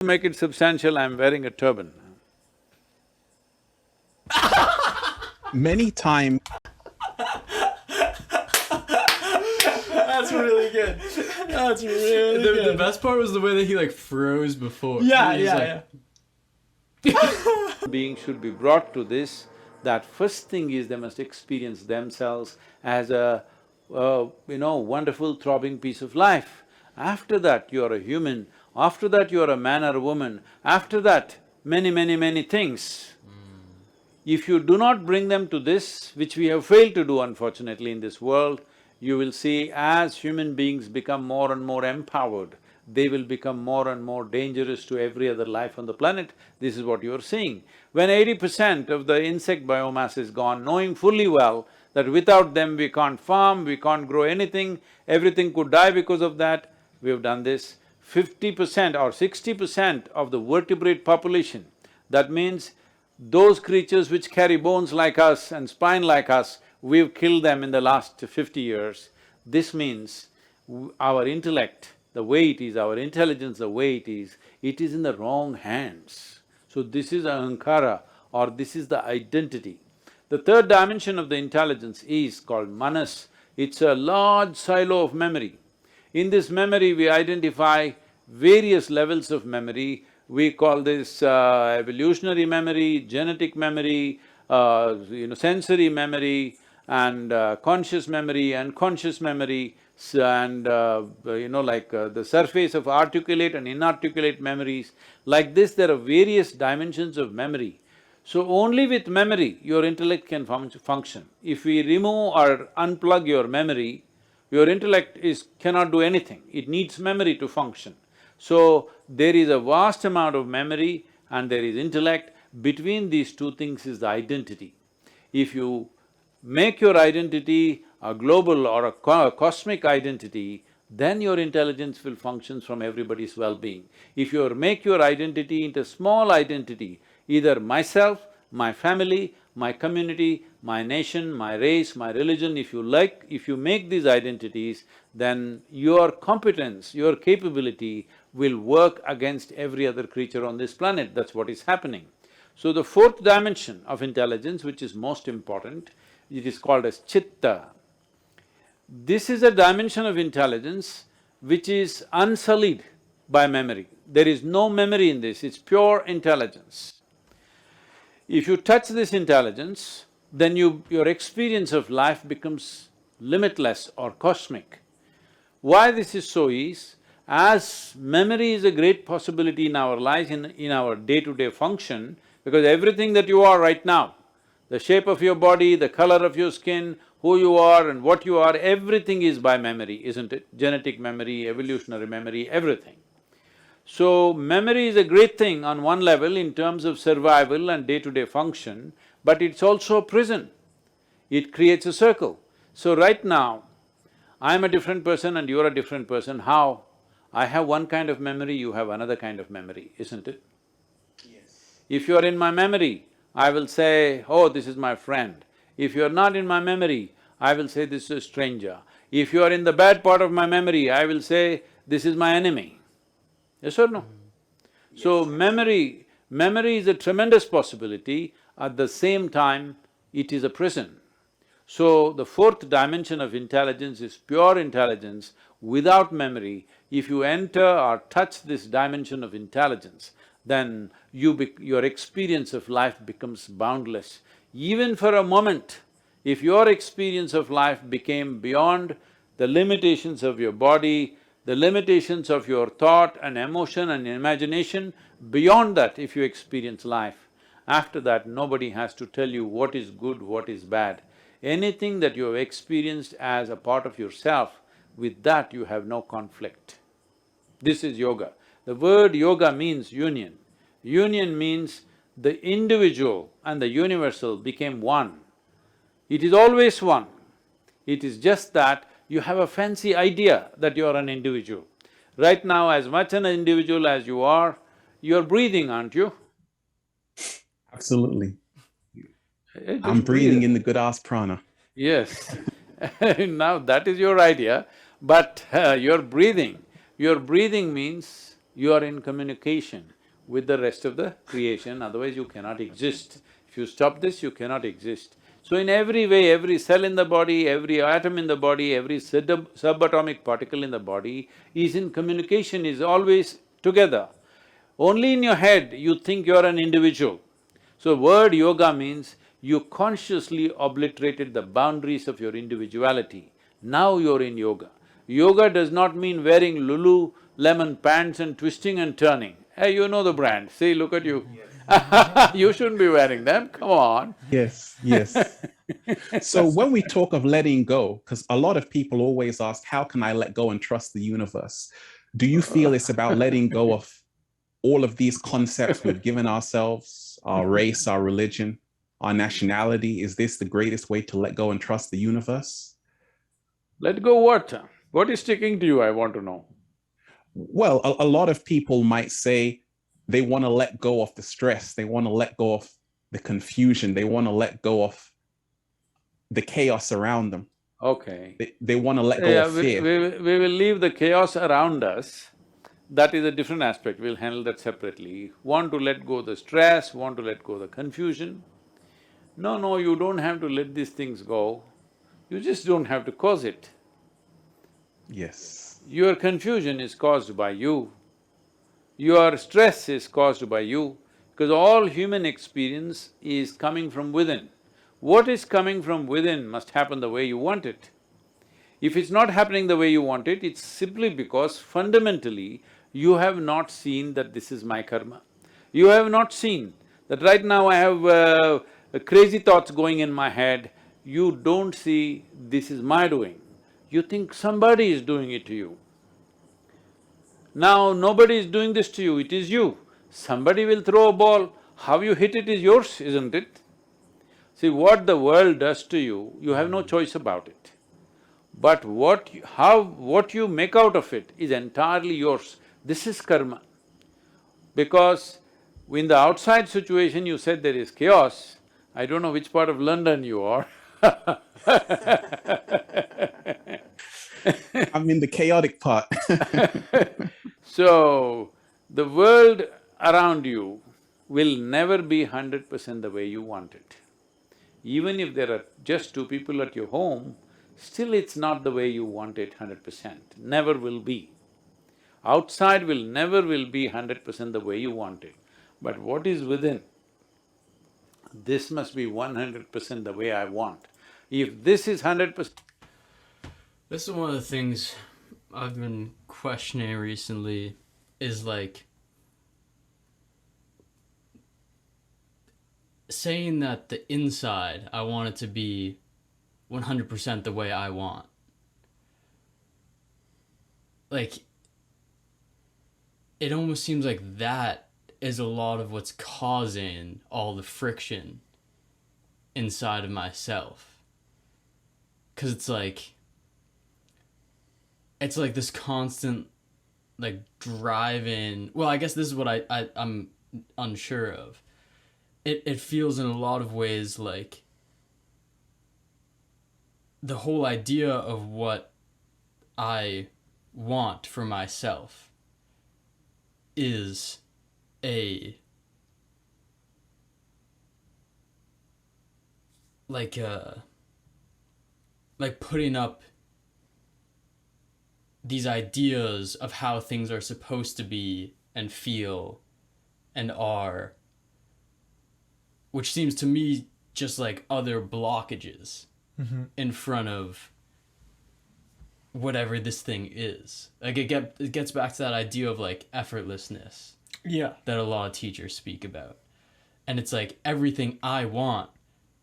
To make it substantial, I'm wearing a turban. Many times That's really good. That's really The good. best part was the way that he like froze before. Yeah, He was yeah, like, yeah. Beings should be brought to this, that first thing is they must experience themselves as a, wonderful throbbing piece of life. After that, you are a human. After that, you are a man or a woman. After that, many things. If you do not bring them to this, which we have failed to do unfortunately in this world, you will see as human beings become more and more empowered, they will become more and more dangerous to every other life on the planet. This is what you are seeing. When 80% of the insect biomass is gone, knowing fully well that without them we can't farm, we can't grow anything, everything could die because of that, we have done this. 50% or 60% of the vertebrate population, that means those creatures which carry bones like us and spine like us, we've killed them in the last 50 years. This means our intellect, the way it is, our intelligence, the way it is in the wrong hands. So this is ahankara or this is the identity. The third dimension of the intelligence is called manas. It's a large silo of memory. In this memory, we identify various levels of memory. We call this evolutionary memory, genetic memory, sensory memory, and conscious memory, unconscious memory, and the surface of articulate and inarticulate memories. Like this, there are various dimensions of memory. So only with memory, your intellect can function. If we remove or unplug your memory, your intellect cannot do anything, it needs memory to function. So, there is a vast amount of memory and there is intellect. Between these two things is the identity. If you make your identity a global or a cosmic identity, then your intelligence will function from everybody's well-being. If you make your identity into small identity, either myself, my family, my community, my nation, my race, my religion, if you make these identities, then your competence, your capability will work against every other creature on this planet, that's what is happening. So the fourth dimension of intelligence, which is most important, it is called as chitta. This is a dimension of intelligence which is unsullied by memory. There is no memory in this, it's pure intelligence. If you touch this intelligence, then your experience of life becomes limitless or cosmic. Why this is so is, as memory is a great possibility in our lives, in our day-to-day function, because everything that you are right now, the shape of your body, the color of your skin, who you are and what you are, everything is by memory, isn't it? Genetic memory, evolutionary memory, everything. So, memory is a great thing on one level in terms of survival and day-to-day function, but it's also a prison. It creates a circle. So right now, I'm a different person and you're a different person. How? I have one kind of memory, you have another kind of memory, isn't it? Yes. If you're in my memory, I will say, oh, this is my friend. If you're not in my memory, I will say this is a stranger. If you are in the bad part of my memory, I will say, this is my enemy. Yes or no? Yes. So memory is a tremendous possibility, at the same time it is a prison. So the fourth dimension of intelligence is pure intelligence without memory. If you enter or touch this dimension of intelligence, then your experience of life becomes boundless. Even for a moment, if your experience of life became beyond the limitations of your body, the limitations of your thought and emotion and imagination, beyond that if you experience life, after that nobody has to tell you what is good, what is bad. Anything that you have experienced as a part of yourself, with that you have no conflict. This is yoga. The word yoga means union. Union means the individual and the universal became one. It is always one. It is just that you have a fancy idea that you are an individual. Right now, as much an individual as you are breathing, aren't you? absolutely. Just I'm breathing breathe. in the good ass prana. Yes. Now that is your idea, but you're breathing. Your breathing means you are in communication with the rest of the creation, otherwise you cannot exist. If you stop this, you cannot exist. So in every way, every cell in the body, every atom in the body, every subatomic particle in the body is in communication, is always together. Only in your head you think you're an individual. So word yoga means you consciously obliterated the boundaries of your individuality. Now you're in yoga. Yoga does not mean wearing Lululemon pants and twisting and turning. Hey, you know the brand, see, look at you. You shouldn't be wearing them, come on. Yes, yes. So when we talk of letting go, because a lot of people always ask, how can I let go and trust the universe? Do you feel it's about letting go of all of these concepts we've given ourselves, our race, our religion, our nationality? Is this the greatest way to let go and trust the universe? Let go what? What is sticking to you, I want to know. Well, a lot of people might say they want to let go of the stress, they want to let go of the confusion, they want to let go of the chaos around them. Okay. They want to let go Yeah, of fear. we will leave the chaos around us. That is a different aspect, we'll handle that separately. Want to let go the stress, want to let go the confusion. No, you don't have to let these things go. You just don't have to cause it. Yes. Your confusion is caused by you. Your stress is caused by you, because all human experience is coming from within. What is coming from within must happen the way you want it. If it's not happening the way you want it, it's simply because fundamentally you have not seen that this is my karma. You have not seen that right now I have crazy thoughts going in my head. You don't see this is my doing. You think somebody is doing it to you. Now nobody is doing this to you, it is you. Somebody will throw a ball, how you hit it is yours, isn't it? See, what the world does to you, you have no choice about it. But what you make out of it is entirely yours. This is karma. Because in the outside situation you said there is chaos, I don't know which part of London you are. I'm in the chaotic part. So, the world around you will never be 100% the way you want it. Even if there are just two people at your home, still it's not the way you want it 100%, never will be. Outside never will be 100% the way you want it. But what is within, this must be 100% the way I want. If this is 100%… This is one of the things I've been questioning recently, is like saying that the inside, I want it to be 100% the way I want. Like, it almost seems like that is a lot of what's causing all the friction inside of myself. 'Cause it's like this constant, like, driving… Well, I guess this is what I'm unsure of. It feels in a lot of ways like the whole idea of what I want for myself is like putting up these ideas of how things are supposed to be and feel and are, which seems to me just like other blockages in front of whatever this thing is. Like, it gets back to that idea of like effortlessness. Yeah. That a lot of teachers speak about. And it's like everything I want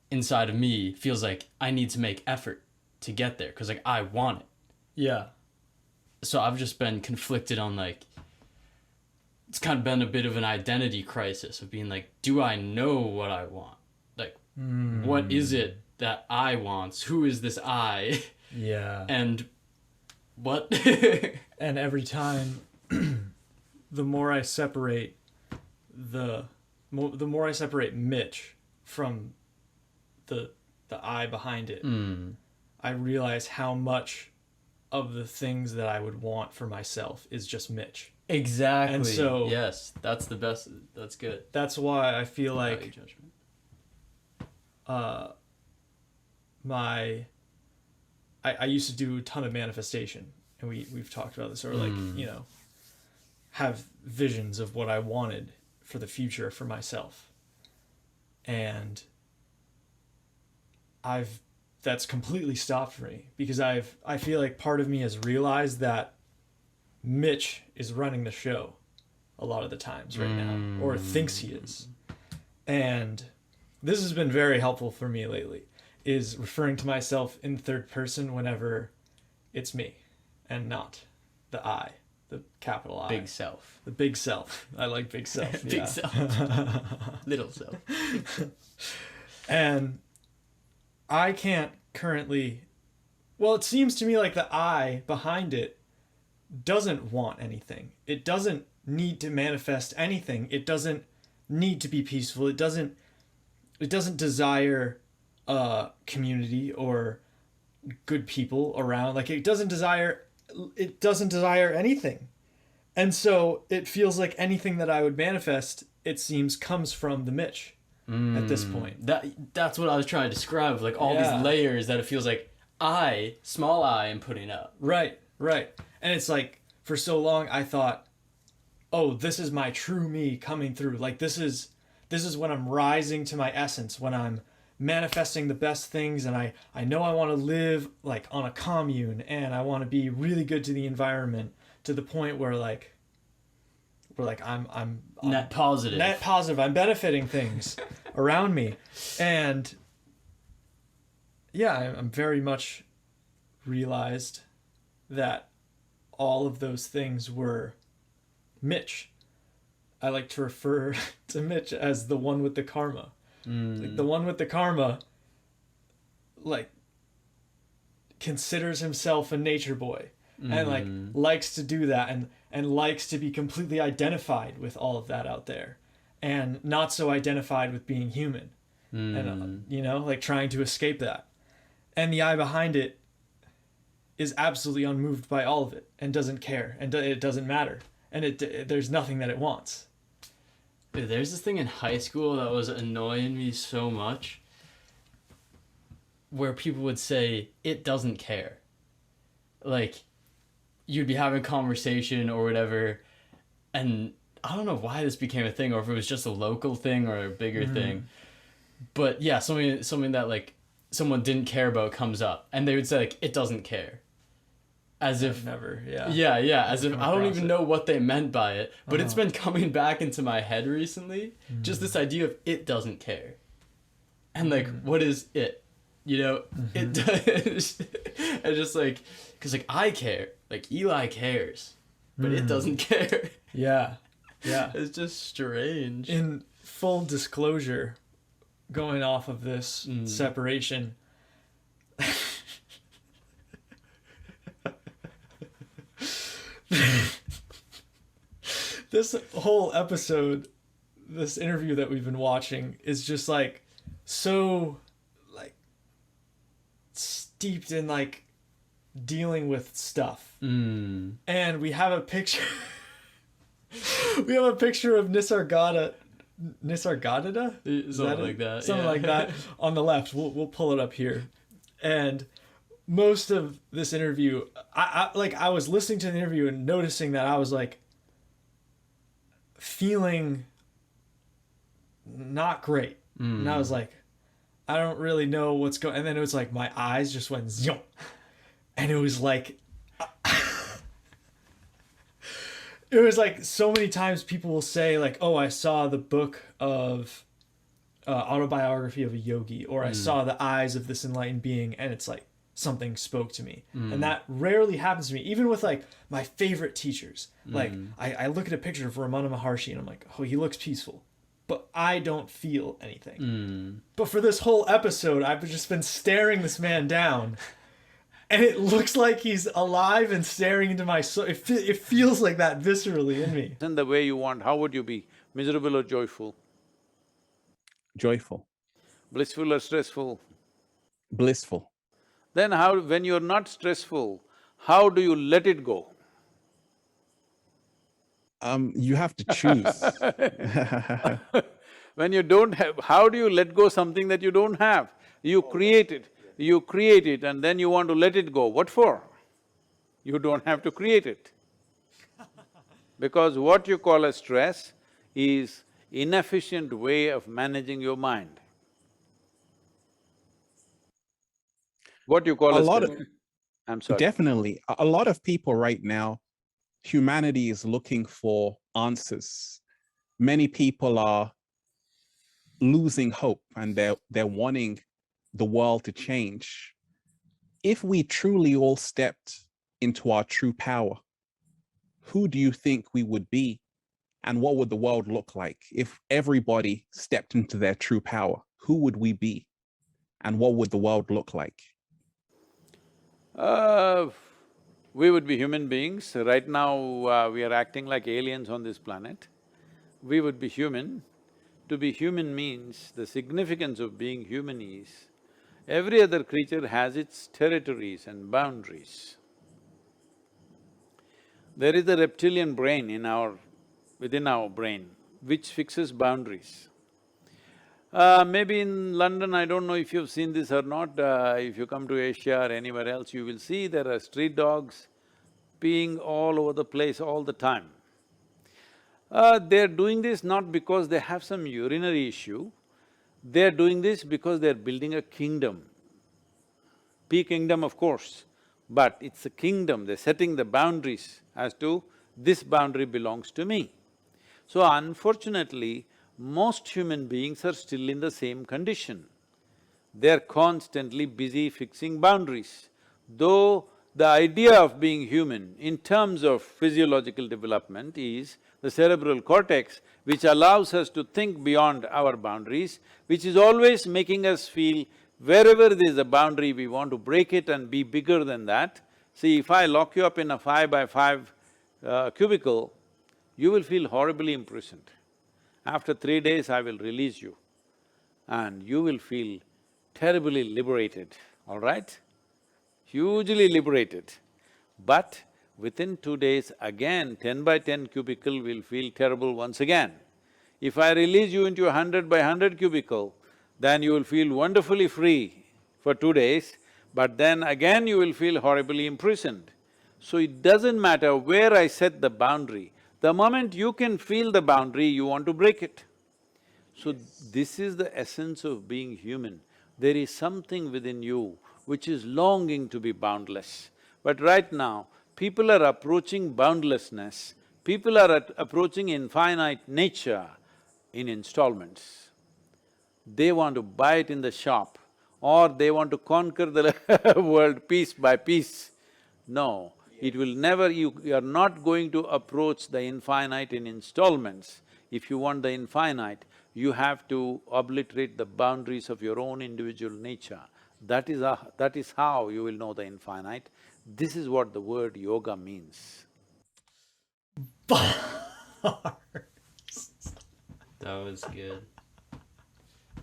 inside of me feels like I need to make effort to get there, because like I want it. Yeah. So I've just been conflicted on like, it's kind of been a bit of an identity crisis of being like, do I know what I want? Like, what is it that I want? Who is this I? Yeah. And what? And every time, the more I separate the more I separate Mitch from the I behind it, I realize how much of the things that I would want for myself is just Mitch. Exactly. And so yes, that's the best. That's good. that's why I feel Value like judgment. I used to do a ton of manifestation, and we've talked about this, or like, you know, have visions of what I wanted for the future for myself. And that's completely stopped for me because I feel like part of me has realized that Mitch is running the show a lot of the times right now, or thinks he is. And this has been very helpful for me lately, is referring to myself in third person whenever it's me and not the I, the capital I. Big self. The big self. I like big self. Big yeah. self. Little self. And I can't currently, well, it seems to me like the I behind it doesn't want anything. It doesn't need to manifest anything. It doesn't need to be peaceful. It doesn't desire community or good people around. Like it doesn't desire anything. And so it feels like anything that I would manifest, it seems, comes from the Mitch at this point. That's what I was trying to describe, like all Yeah. these layers that it feels like small I am putting up. Right. And it's like, for so long I thought, oh, this is my true me coming through. Like this is when I'm rising to my essence, when I'm manifesting the best things, and I know I want to live like on a commune, and I want to be really good to the environment, to the point where I'm Net positive. net positive. I'm benefiting things around me. And yeah, I'm very much realized that all of those things were Mitch. I like to refer to Mitch as the one with the karma. Like the one with the karma, like, considers himself a nature boy, and like likes to do that, and likes to be completely identified with all of that out there, and not so identified with being human, and you know, like trying to escape that. And the I behind it is absolutely unmoved by all of it and doesn't care, and it doesn't matter, and there's nothing that it wants. Dude, there's this thing in high school that was annoying me so much, where people would say, it doesn't care. Like, you'd be having a conversation or whatever, and I don't know why this became a thing, or if it was just a local thing or a bigger thing. But yeah, something that like someone didn't care about comes up, and they would say like, it doesn't care. As if Never, yeah. Yeah, as if come I don't across even it. know what they meant by it, but it's been coming back into my head recently. Just this idea of it doesn't care. And like, what is it? You know, it does. And just like, because like I care, like Eli cares, but it doesn't care. Yeah. It's just strange. In full disclosure, going off of this separation, this whole episode, this interview that we've been watching, is just like so like steeped in like dealing with stuff. And we have a picture we have a picture of Nisargadatta, is Something it? like that, Something yeah. like that on the left. We'll pull it up here. And most of this interview, I was listening to the interview and noticing that I was like feeling not great. And I was like, I don't really know what's going, and then it was like my eyes just went zoom. And it was like it was like so many times people will say like, oh, I saw the book of autobiography of a yogi, or I saw the eyes of this enlightened being, and it's like something spoke to me. And that rarely happens to me, even with like my favorite teachers. Like I look at a picture of Ramana Maharshi and I'm like, oh, he looks peaceful, but I don't feel anything. But for this whole episode, I've just been staring this man down, and it looks like he's alive and staring into my soul. It feels like that viscerally in me. In the way you want, how would you be? Miserable or joyful? Joyful, Blissful or stressful? blissful. Then how… when you're not stressful, how do you let it go? You have to choose. When you don't have, how do you let go something that you don't have? You create it, and then you want to let it go. What for? You don't have to create it. Because what you call as stress is inefficient way of managing your mind. What you call A as lot stress… of I'm sorry. Definitely, a lot of people right now, humanity is looking for answers. Many people are losing hope and they're wanting the world to change. If we truly all stepped into our true power, who do you think we would be? And what would the world look like if everybody stepped into their true power? Who would we be? And what would the world look like? Uh, we would be human beings. Right now, we are acting like aliens on this planet. We would be human. To be human means, the significance of being human is, every other creature has its territories and boundaries. There is a reptilian brain within our brain, which fixes boundaries. Maybe in London, I don't know if you've seen this or not, if you come to Asia or anywhere else, you will see there are street dogs peeing all over the place all the time. They're doing this not because they have some urinary issue, they're doing this because they're building a kingdom. Pea kingdom, of course, but it's a kingdom, they're setting the boundaries as to this boundary belongs to me. So unfortunately, most human beings are still in the same condition. They're constantly busy fixing boundaries. Though the idea of being human in terms of physiological development is the cerebral cortex, which allows us to think beyond our boundaries, which is always making us feel wherever there's a boundary, we want to break it and be bigger than that. See, if I lock you up in a 5x5 cubicle, you will feel horribly imprisoned. After 3 days, I will release you and you will feel terribly liberated, all right? Hugely liberated. But within 2 days, again 10x10 cubicle will feel terrible once again. If I release you into a 100x100 cubicle, then you will feel wonderfully free for 2 days, but then again you will feel horribly imprisoned. So it doesn't matter where I set the boundary, the moment you can feel the boundary, you want to break it. So this is the essence of being human. There is something within you which is longing to be boundless. But right now, people are approaching boundlessness, people are approaching infinite nature in installments. They want to buy it in the shop or they want to conquer the world piece by piece. No, it will never… you are not going to approach the infinite in installments. If you want the infinite, you have to obliterate the boundaries of your own individual nature. That is how you will know the infinite. This is what the word yoga means. That was good.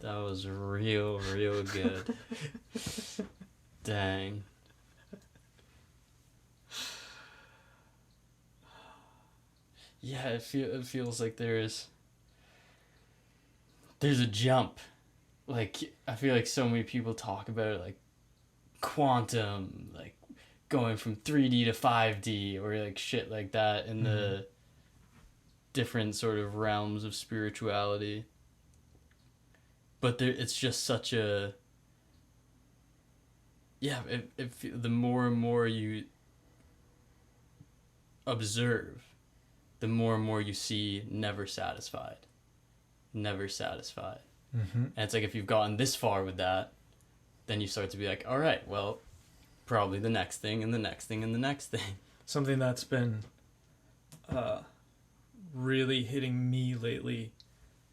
That was real good. Dang. Yeah, it feels like there's a jump. Like, I feel like so many people talk about it, like quantum, like going from 3D to 5D or like shit like that in the different sort of realms of spirituality. But it's just such a… yeah, the more and more you observe, the more and more you see never satisfied. Never satisfied. And it's like if you've gotten this far with that, then you start to be like, all right, well, probably the next thing and the next thing and the next thing. Something that's been really hitting me lately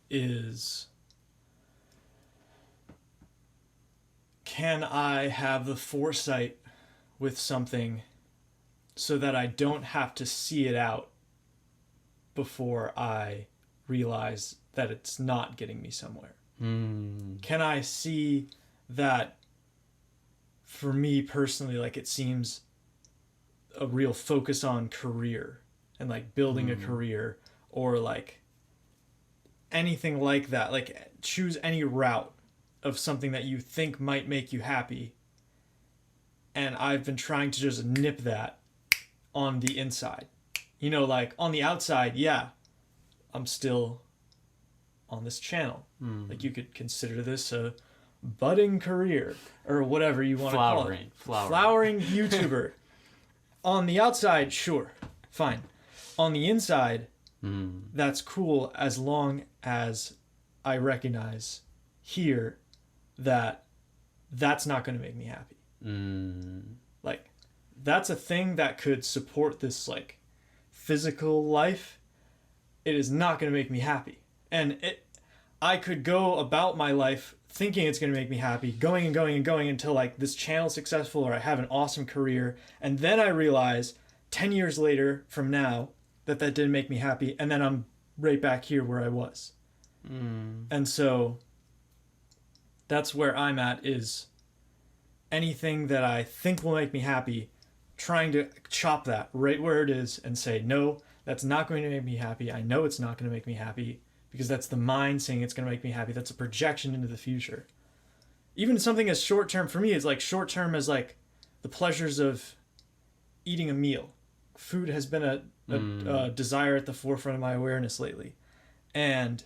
is, can I have the foresight with something so that I don't have to see it out before I realize that it's not getting me somewhere? Can I see that, for me personally, like, it seems a real focus on career and like building a career or like anything like that. Like choose any route of something that you think might make you happy. And I've been trying to just nip that on the inside. You know, like on the outside, yeah, I'm still on this channel. Like you could consider this a budding career or whatever you want to call it. Flowering YouTuber. On the outside, sure, fine. On the inside, that's cool as long as I recognize here that that's not going to make me happy. Like, that's a thing that could support this, like, physical life. It is not going to make me happy. And I could go about my life thinking it's going to make me happy, going and going and going until, like, this channel's successful or I have an awesome career. And then I realize 10 years later from now that didn't make me happy. And then I'm right back here where I was. And so that's where I'm at, is anything that I think will make me happy, trying to chop that right where it is and say, no, that's not going to make me happy. I know it's not going to make me happy because that's the mind saying it's going to make me happy. That's a projection into the future. Even something as short-term for me is like short-term as like the pleasures of eating a meal. Food has been a desire at the forefront of my awareness lately. And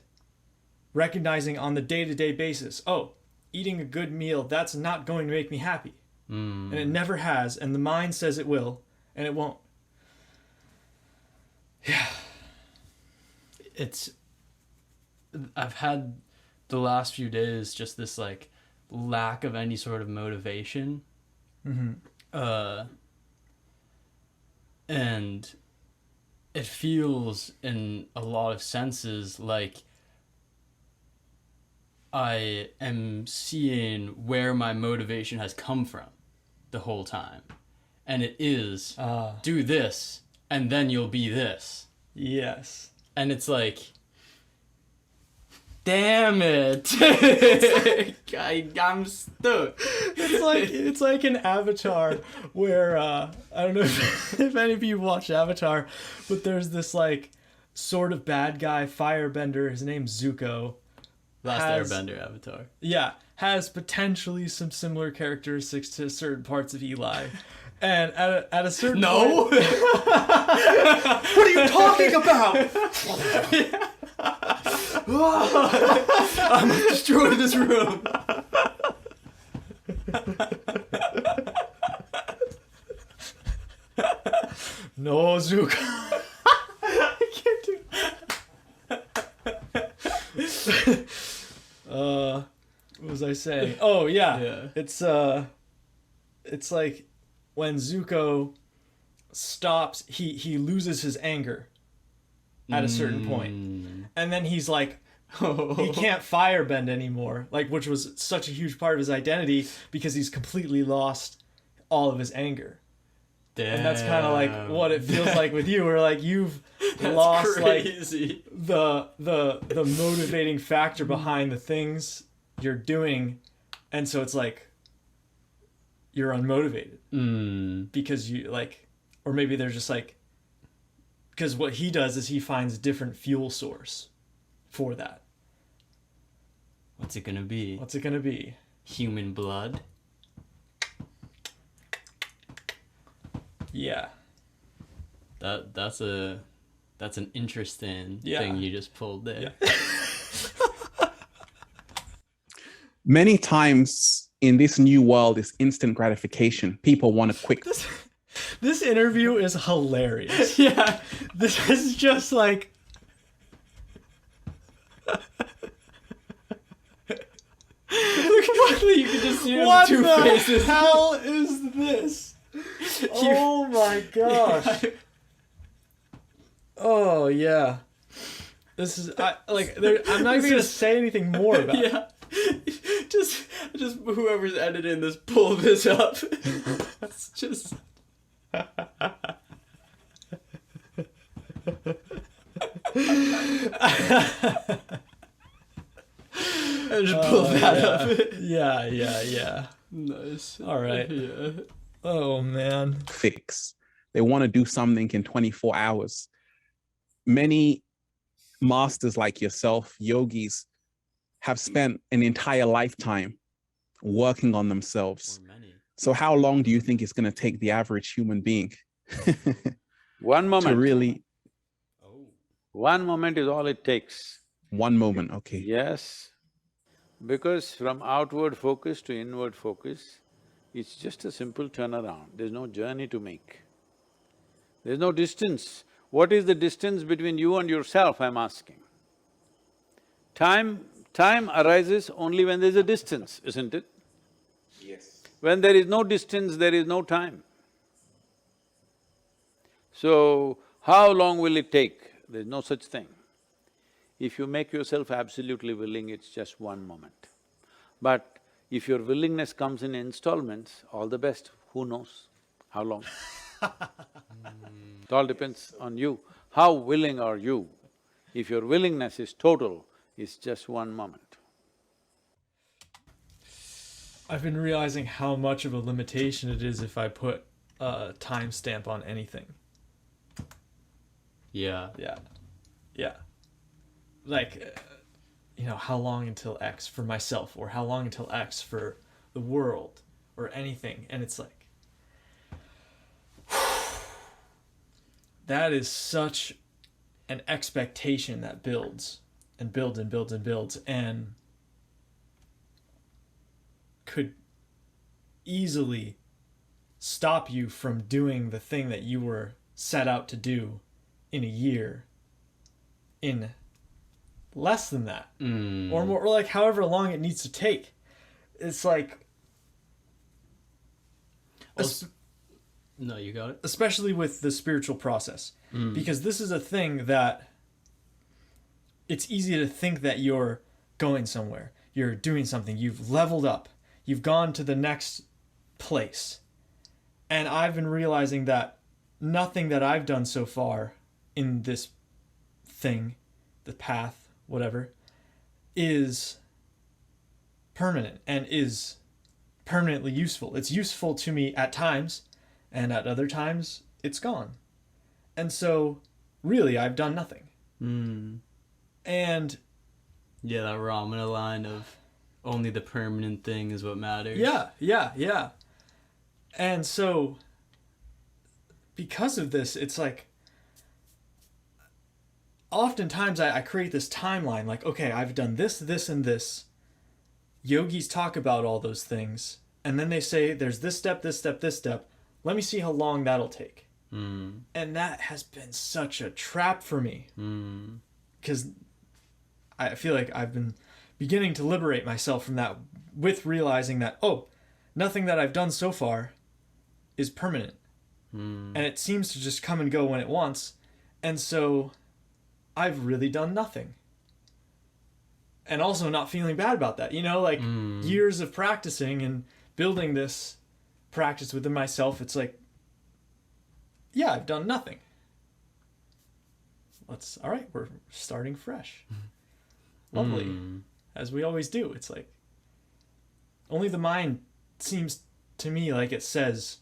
recognizing on the day-to-day basis, oh, eating a good meal, that's not going to make me happy. And it never has, and the mind says it will, and it won't. Yeah. I've had the last few days just this like lack of any sort of motivation. And it feels in a lot of senses like I am seeing where my motivation has come from the whole time. And it is, do this, and then you'll be this. Yes. And it's like, damn it. I'm stuck. It's like an Avatar where, I don't know if any of you watch Avatar, but there's this like sort of bad guy firebender. His name's Zuko. Last Airbender Avatar. Yeah, has potentially some similar characteristics to certain parts of Eli. And at a certain point... What are you talking about? I'm gonna destroy this room. No, Zuko. I can't do what was I saying? Oh yeah. It's like when Zuko stops, he loses his anger at a certain point. And then he's like, he can't firebend anymore, like, which was such a huge part of his identity because he's completely lost all of his anger. Damn. And that's kind of like what it feels like with you, where like you've lost crazy. Like the motivating factor behind the things you're doing, and so it's like you're unmotivated because you like, or maybe they're just like, because what he does is he finds a different fuel source for that. What's it gonna be? Human blood? Yeah. That's an interesting thing you just pulled there. Yeah. Many times in this new world is instant gratification. People want a quick... This interview is hilarious. Yeah. This is just like... You can just see what two the faces. hell is this? Oh my gosh. Oh yeah. This is I'm not even gonna say anything more about it. Yeah. Just whoever's editing this, pull this up. It's just I just pull that up. Yeah. Nice. All right. Yeah. Oh man. fix. They want to do something in 24 hours. many masters like yourself, yogis, have spent an entire lifetime working on themselves. Or many. So how long do you think it's going to take the average human being 1 moment. to really? Oh. 1 moment is all it takes. 1 moment, okay. Yes, because from outward focus to inward focus, it's just a simple turnaround. There's no journey to make. There's no distance. What is the distance between you and yourself, I'm asking? Time arises only when there's a distance, isn't it? Yes. When there is no distance, there is no time. So, how long will it take? There's no such thing. If you make yourself absolutely willing, it's just 1 moment. But if your willingness comes in installments, all the best, who knows how long? It all depends on you. How willing are you? If your willingness is total, it's just 1 moment. I've been realizing how much of a limitation it is if I put a timestamp on anything. Yeah. Yeah. Like, how long until X for myself, or how long until X for the world, or anything. And it's like, that is such an expectation that builds and builds and builds and builds, and could easily stop you from doing the thing that you were set out to do in a year, in less than that, or more, or like however long it needs to take. It's like, No, you got it. especially with the spiritual process, because this is a thing that it's easy to think that you're going somewhere, you're doing something, you've leveled up, you've gone to the next place. And I've been realizing that nothing that I've done so far in this thing, the path, whatever, is permanent and is permanently useful. It's useful to me at times, and at other times, it's gone. And so, really, I've done nothing. And Yeah, that Ramana line of only the permanent thing is what matters. yeah. And so, because of this, it's like, oftentimes I create this timeline, like, okay, I've done this, this, and this. Yogis talk about all those things, and then they say, there's this step, this step, this step. Let me see how long that'll take. And that has been such a trap for me. Because I feel like I've been beginning to liberate myself from that, with realizing that, nothing that I've done so far is permanent. And it seems to just come and go when it wants. And so I've really done nothing. And also not feeling bad about that. Years of practicing and building this practice within myself, it's like, yeah, I've done nothing. All right, we're starting fresh. Lovely. As we always do. It's like, only the mind seems to me like it says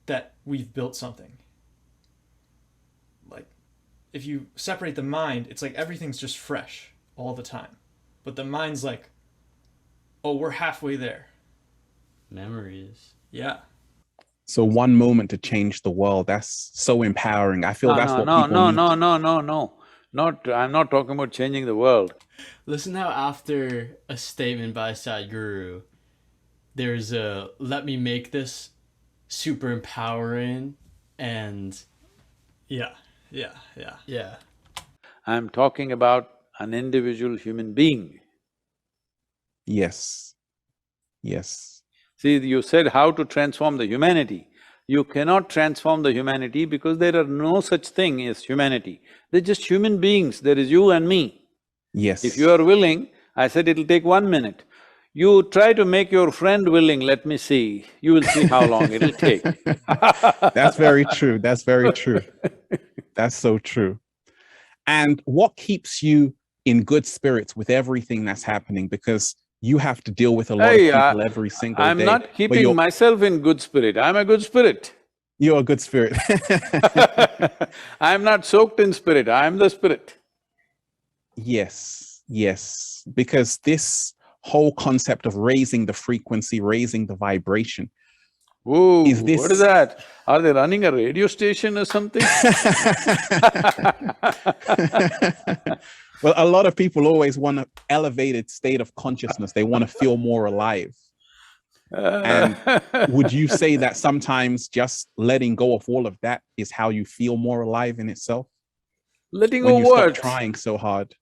that we've built something. Like, if you separate the mind, it's like everything's just fresh all the time. But the mind's like, we're halfway there. Memories. Yeah. So 1 moment to change the world, that's so empowering. I feel that's what people need. No. I'm not talking about changing the world. Listen how after a statement by Sadhguru, there's a let me make this super empowering and Yeah. I'm talking about an individual human being. Yes. See, you said how to transform the humanity. You cannot transform the humanity because there are no such thing as humanity. They're just human beings, there is you and me. Yes. If you are willing, I said it'll take 1 minute. You try to make your friend willing, let me see, you will see how long it'll take. That's very true. That's so true. And what keeps you in good spirits with everything that's happening? Because you have to deal with a lot of people every single day. I'm not keeping myself in good spirit, I'm a good spirit. You're a good spirit. I'm not soaked in spirit, I'm the spirit. Yes, yes. Because this whole concept of raising the frequency, raising the vibration, Ooh, is what is this that? Are they running a radio station or something? well, a lot of people always want an elevated state of consciousness. They want to feel more alive. And would you say that sometimes just letting go of all of that is how you feel more alive in itself? Letting When go you stop what? trying so hard?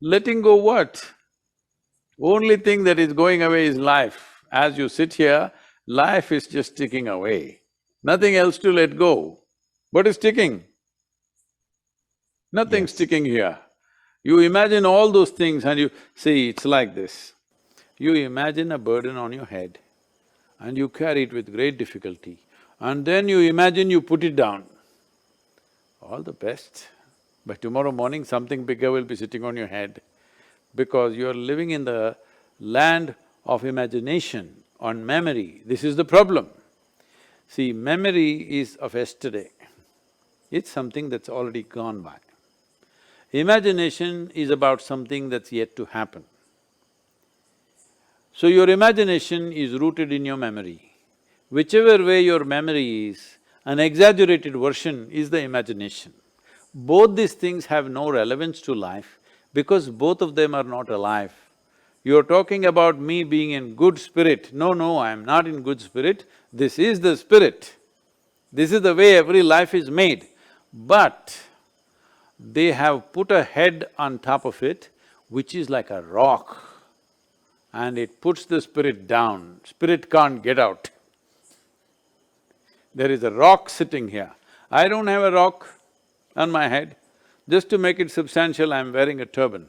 Letting go what? Only thing that is going away is life. As you sit here, life is just ticking away. Nothing else to let go. What is ticking? Nothing's Yes. ticking here. You imagine all those things and you… See, it's like this. You imagine a burden on your head and you carry it with great difficulty, and then you imagine you put it down. All the best. By tomorrow morning, something bigger will be sitting on your head, because you're living in the land of imagination, on memory. This is the problem. See, memory is of yesterday. It's something that's already gone by. Imagination is about something that's yet to happen. So your imagination is rooted in your memory. Whichever way your memory is, an exaggerated version is the imagination. Both these things have no relevance to life because both of them are not alive. You're talking about me being in good spirit. No, no, I'm not in good spirit. This is the spirit. This is the way every life is made. But they have put a head on top of it, which is like a rock, and it puts the spirit down. Spirit can't get out. There is a rock sitting here. I don't have a rock on my head. Just to make it substantial, I'm wearing a turban.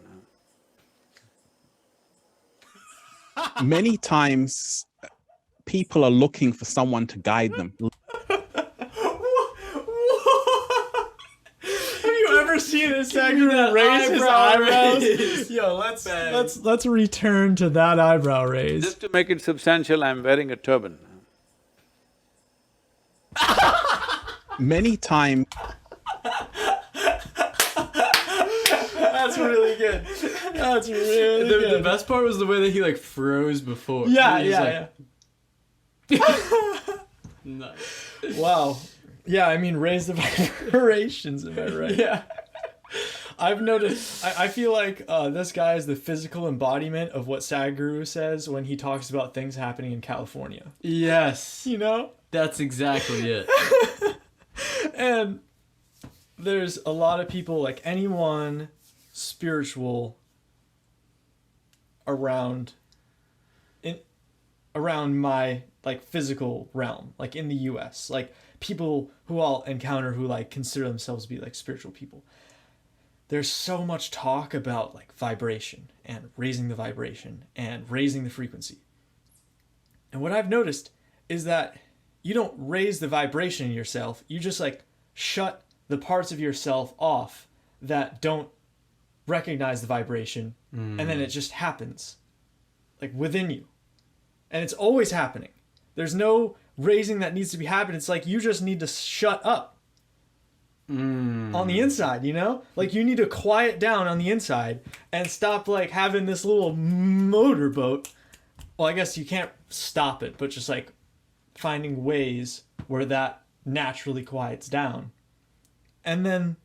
Many times, people are looking for someone to guide them. Have you ever seen a Sadhguru raise his eyebrows? Yo, let's return to that eyebrow raise. Just to make it substantial, I'm wearing a turban. Many times, That's really good. That's really good. The best part was the way that he like froze before. Yeah, He was yeah, like, Nice. yeah. Wow. Yeah, I mean, raise the vibrations, am I right? Yeah. I've noticed, I feel like this guy is the physical embodiment of what Sadhguru says when he talks about things happening in California. Yes. You know? That's exactly it. And there's a lot of people, like anyone spiritual around my like physical realm, like in the US, like people who I'll encounter who like consider themselves to be like spiritual people. There's so much talk about like vibration and raising the vibration and raising the frequency. And what I've noticed is that you don't raise the vibration in yourself, you just like shut the parts of yourself off that don't recognize the vibration, and then it just happens like within you. And it's always happening. There's no raising that needs to be happening. It's like you just need to shut up on the inside, you know? Like you need to quiet down on the inside and stop like having this little motorboat. Well, I guess you can't stop it, but just like finding ways where that naturally quiets down. And then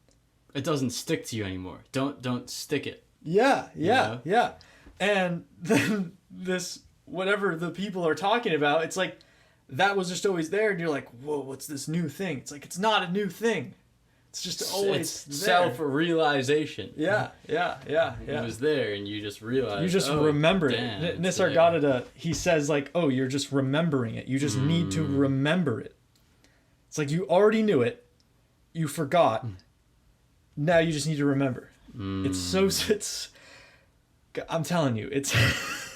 It doesn't stick to you anymore. Don't stick it. yeah. Yeah. And then this, whatever the people are talking about, it's like that was just always there, and you're like, whoa, what's this new thing? It's like, it's not a new thing. It's just always It's there. self-realization. Yeah. It was there, and you just realized. You just oh, remembered damn, it. it's there. Nisargadatta, he says like, oh, you're just remembering it. You just need to remember it. It's like you already knew it, you forgot. Now you just need to remember. It's I'm telling you, it's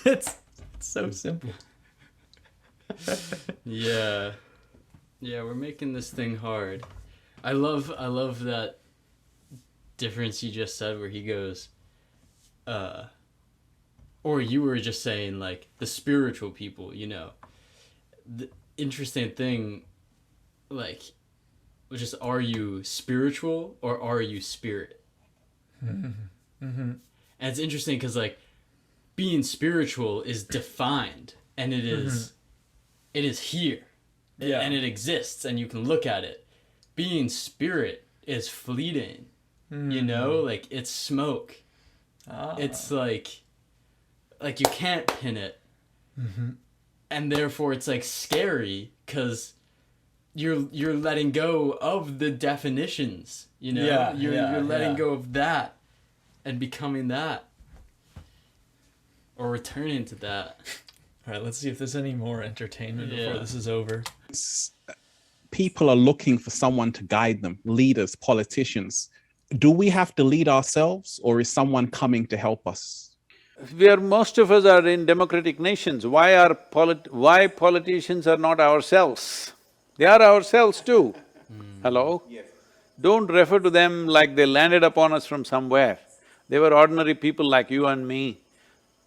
it's so simple. Yeah, we're making this thing hard. I love that difference you just said where he goes, or you were just saying like the spiritual people, you know. The interesting thing, like just are you spiritual or are you spirit? And it's interesting because like being spiritual is defined and it is here. Yeah. And it exists and you can look at it. Being spirit is fleeting. You know, like it's smoke. It's like you can't pin it. And therefore it's like scary because you're letting go of the definitions, you know? You're letting go of that and becoming that. Or returning to that. All right, let's see if there's any more entertainment before this is over. People are looking for someone to guide them, leaders, politicians. Do we have to lead ourselves, or is someone coming to help us? Most of us are in democratic nations. Why politicians are not ourselves? They are ourselves too. Hello? Yes. Don't refer to them like they landed upon us from somewhere. They were ordinary people like you and me.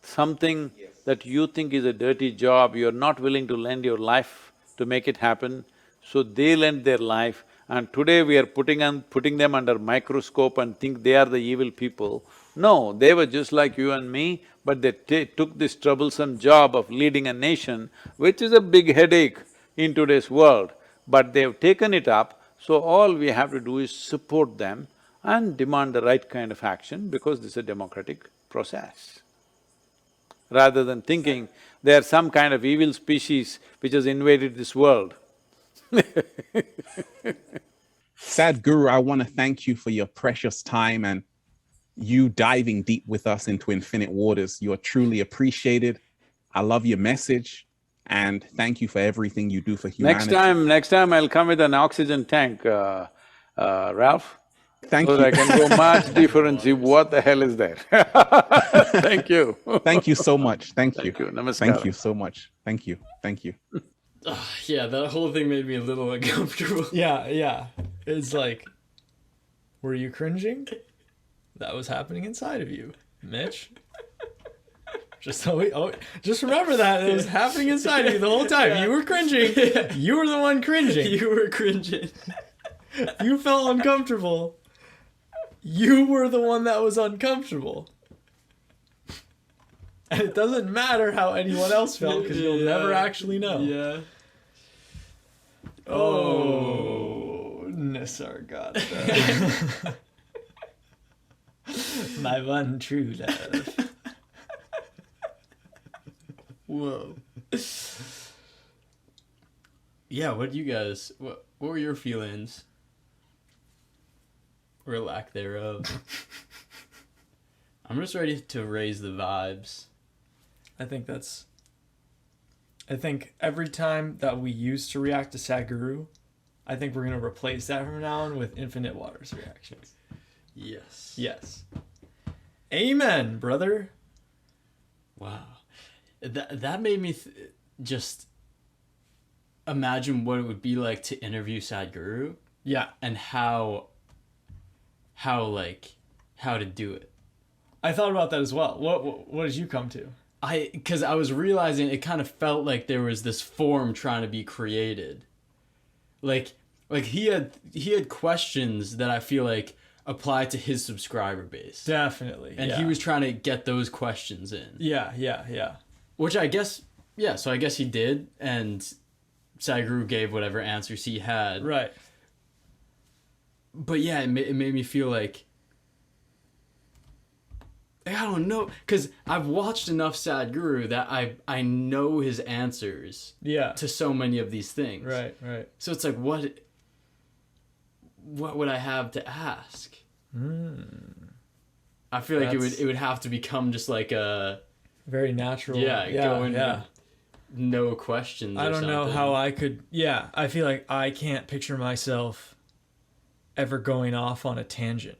Something that you think is a dirty job, you're not willing to lend your life to make it happen, so they lend their life, and today we are putting them under microscope and think they are the evil people. No, they were just like you and me, but they took this troublesome job of leading a nation, which is a big headache in today's world, but they've taken it up, so all we have to do is support them and demand the right kind of action because this is a democratic process. Rather than thinking they are some kind of evil species which has invaded this world. Sadhguru, I want to thank you for your precious time and you diving deep with us into infinite waters. You are truly appreciated. I love your message and thank you for everything you do for humanity. Next time I'll come with an oxygen tank, Ralph. Thank so you. that I can go much deeper and see what the hell is there. Thank you. Thank you so much. Thank you. Thank you. Namaskar. Thank you so much. Thank you. Thank you. Yeah, that whole thing made me a little uncomfortable. Yeah. It's like, were you cringing? That was happening inside of you, Mitch. Just remember that it was happening inside of you the whole time. Yeah. You were cringing. Yeah. You were the one cringing. You were cringing. You felt uncomfortable. You were the one that was uncomfortable. And it doesn't matter how anyone else felt because you'll never actually know. Yeah. Oh, Nisargata. My one true love. Whoa. Yeah, what were your feelings? Or lack thereof? I'm just ready to raise the vibes. I think every time that we used to react to Sadhguru, I think we're going to replace that from now on with Infinite Waters reactions. Yes. Amen, brother. Wow. That made me just imagine what it would be like to interview Sadhguru. Yeah. And how to do it. I thought about that as well. What did you come to? Because I was realizing it kind of felt like there was this form trying to be created. Like he had questions that I feel like apply to his subscriber base. Definitely. And he was trying to get those questions in. Yeah. Which I guess, so I guess he did, and Sadhguru gave whatever answers he had. Right. But yeah, it made me feel like, I don't know, because I've watched enough Sadhguru that I know his answers to so many of these things. Right. So it's like, what would I have to ask? I feel like it would have to become just like a very natural. No questions. I don't know how I could. Yeah, I feel like I can't picture myself ever going off on a tangent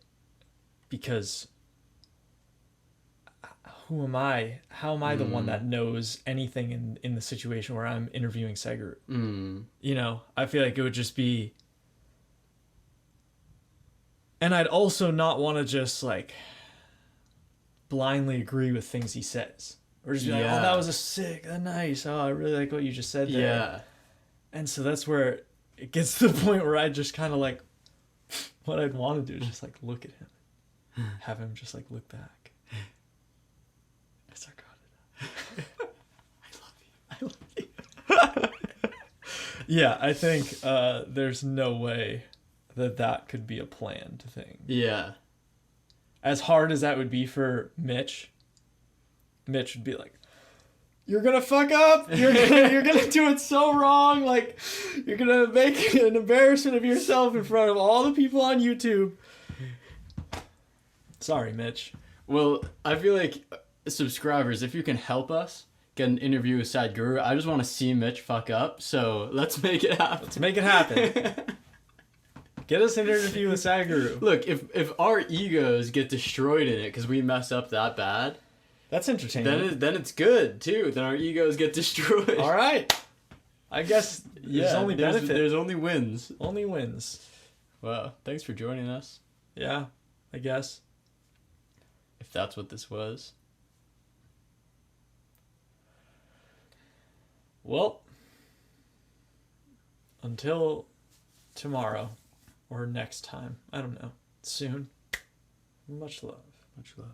because who am I? How am I the one that knows anything in the situation where I'm interviewing Sadhguru? You know, I feel like it would just be. And I'd also not want to just like blindly agree with things he says. Or just be like, oh, that was nice. Oh, I really like what you just said there. Yeah. And so that's where it gets to the point where I just kind of like, what I'd want to do is just like look at him, have him just like look back. I start crying. I love you. Yeah, I think there's no way that could be a planned thing. Yeah. As hard as that would be for Mitch would be like, you're gonna fuck up. You're gonna do it so wrong. Like, you're gonna make an embarrassment of yourself in front of all the people on YouTube. Sorry, Mitch. Well, I feel like subscribers, if you can help us get an interview with Sadhguru, I just want to see Mitch fuck up. So let's make it happen. Let's make it happen. Get us an interview with Sadhguru. Look, if our egos get destroyed in it because we mess up that bad, That's entertaining. then it's good too. Then our egos get destroyed. All right. I guess there's only benefit. There's only wins. Only wins. Wow. Thanks for joining us. Yeah, I guess. If that's what this was. Well, until tomorrow or next time. I don't know. Soon. Much love. Much love.